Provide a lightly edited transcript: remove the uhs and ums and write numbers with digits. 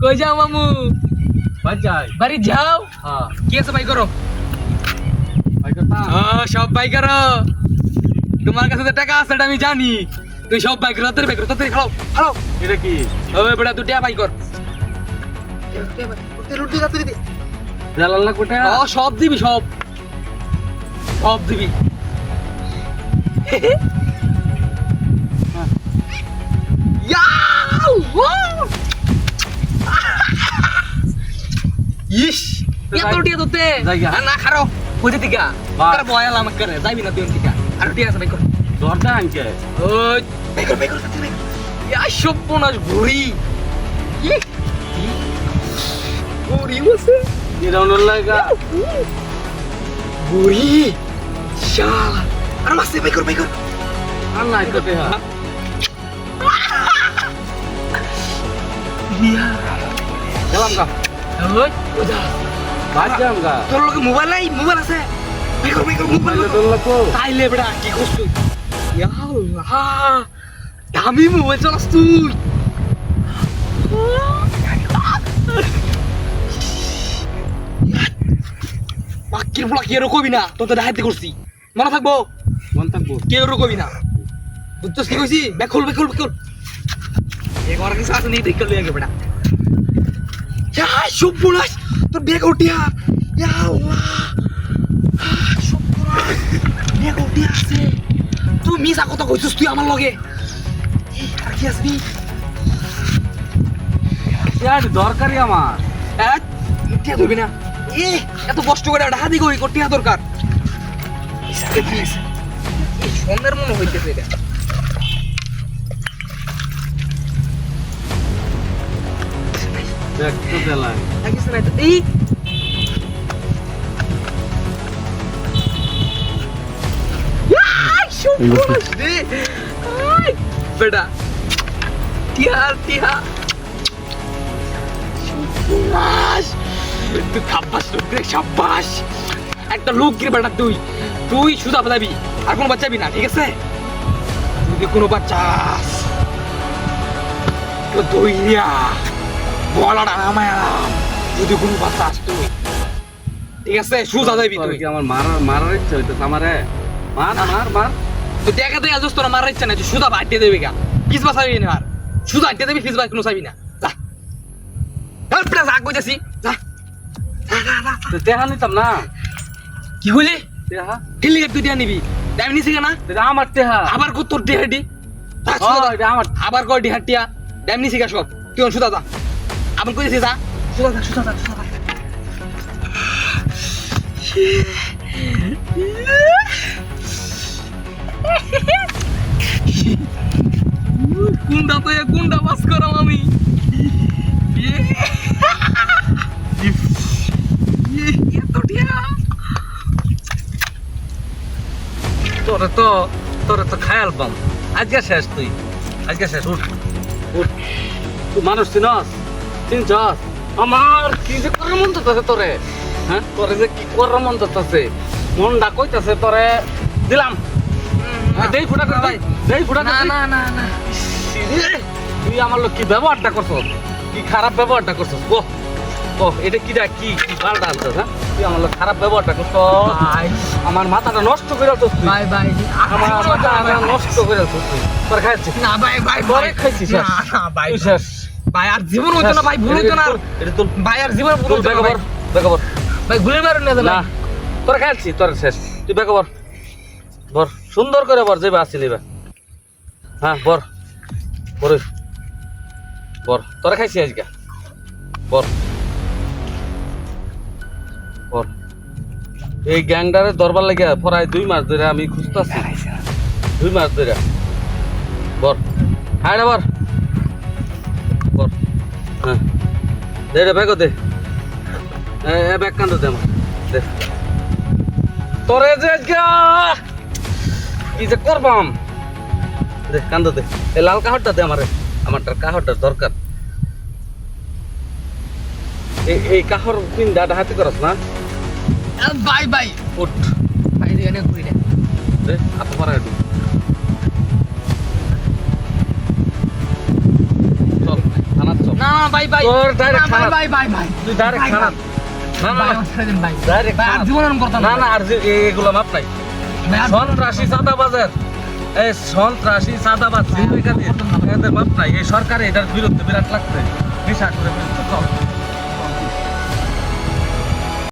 কই যাও মামু? বাড়ি যাও। কি আছে ভাই করো? সব বাই করো। তোমার কাছে যে টাকা আছে এটা আমি জানি। তুই সব বাই করো, তাড়াতাড়ি খাও খাও। এটা কি ওই বেটা তুই টাকা বাই কর। জালাল না কোটা সব দিবি, সব সব দিবি। ইস এত টিয়া তোতে না খারো বুঝে দিকা আর বয়াল আমাকে করে যাইবি না তুই দিকা আর টিয়া আছে বাই কর। দরজা আনকে ওই বাই কর তাড়াতাড়ি। ইয়া সপনাস ঘুরি ঘুরি বসে নিরাউনের লাগা ঘুরি শালা আর মাসে বাই কর আর নাই কোটে গেলাম গা ওই ওজা বাদ যাম গা তোর লগে মোবাইল নাই? মোবাইল আছে বাই কর মোবাইল তোর লাগো তাইলে বেটা কি করছ তুই? ইয়া আল্লাহ দামি মোবাইল চালাস তুই। বাকির বলা কি এরকম কবি না, তোর তো ডাহাইতে করছি মনে থাকবো। মন থাকবো কেউ কবি না, বুঝছিস কি কইছি? বেকুল এবার কিছু আছে নেই দেখে লইয়া গে বেটা। সব বুলাস তোর বেগ উঠিয়া ইয়া আল্লাহ সব বুলাস বেগ উঠিয়া আছে। তুই মিছা কথা কইছিস তুই আমার লগে। আর কি আসবি? দরকারই আমার টিয়া ধরবি না। এত কষ্ট করে হাতি করি টিয়া দরকার। সন্ধ্যের মনে হইতেছে এটা। দেখতে দেলাই বেটা টিয়া তুই খাব্বাস লোক রে, সাব্বাস একটা লোক রে বেটা। তুই সুদা পালাবি আর কোনো বাচ্চাবি না, ঠিক আছে? যদি কোনো বাচ্চাস তো দইয়া বলাটা নামায়ালাম। যদি কোনো বাচ্চাস তুই, ঠিক আছে? সুদা যাবি তুই। কি আমার মারার ইচ্ছা হইতেছে আমারে মার তুই দেখা দেয় আজস তোরা মারার ইচ্ছা নাই, তুই সুদা বাড়তে দেবে গা। ফিস বাঁচাবি না, আর সুদা হাঁটতে দেবি, ফিস বাই কোনো চাবি না। যা রাগ কইতাছি যা। দেহা নিতাম না কি বলি? দেহা ঠেলি তুই টিয়া নিবি? আমি নিছি কেনা আমার দেহা আবার কো তোর টিহাটি আমার আবার কয় ডিহাটিয়া ড্যাম নিছি সব। তুই সুদা যা, আবার কইছি যা সুদা যা। কুন্ডা বাস করাম আমি। তোরে তো খায়াল পাম। আজকে শেষ তুই, আজকে শেষ। উঠ তুই মানুষ চিনছস? আমার কি যে করার মন চাচ্ছে তোরে, হ্যাঁ? তোরে যে কি করার মন চাচ্ছে, মনটা কইতাছে তোরে দিলাম। দেই ফুটা করে ভাই, দেই ফুটা করে। না তুই আমার লোক কি ব্যবহারটা করছস, কি খারাপ ব্যবহারটা করছস? এটা কি পাল্টা আনছস? হ্যাঁ, তুই আমার লোক খারাপ ব্যবহারটা করছস। আমার মাথাটা নষ্ট করে আলছস তুই। ভাই আমার মাথাটা নষ্ট করে আলছস তুই। তোর খাইছিস না তোরে খাইছিস না ভাই তুই শেষ। ভাই আর জীবন হইতো না ভাই, ভুল হইতো না। এটা তোর ভাই আর জীবন ভুল তোর হইতো না ভাই। বেকবর ভাই গুলি মারুন না না, তোরে খাইছি, তোর শেষ। তুই বেকবর বর, সুন্দর করে বর, যাইবা আসছিলি বা। হ্যাঁ বর তোরে খাইছি আজকে। বর এই গ্যাংডারে দরবার লাগে প্রায় 2 মাস ধরে আমি খুঁজতেছি। 2 মাস ধরে বর হ্যাঁ বর হ্যাঁ দে রে ব্যাগ দে, ব্যাগ কান্দ দে আমার দে। তোরে যে কি যে করবাম, দে কান্দ দে। এই লাল কাহরটা দে আমারটার কাহরটার দরকার। এই কাহর পিন্ডা হাতে করস না? ভাই উঠ ভাই এনে ঘুরি না দে, হাত মারা ভাই ভাই তোর direct না, ভাই খারাপ। ভাই ভাই ভাই তুই ডাইরেক্ট ভাই, খারাপ না না ভাই না আমার ছেড়ে দিন ভাই Direct ভাই আর খারাপ। জীবন এরকম করতাম না না আর এগুলো মাপ নাই ভাই, আর সন্ত্রাসী চাঁদাবাজের এই সন্ত্রাসী চাঁদাবাজ জিন্দিকা দিয়ে এদের মাপ নাই এই সরকার এটার বিরুদ্ধে বিরাট লাগছে হিসাব করে চল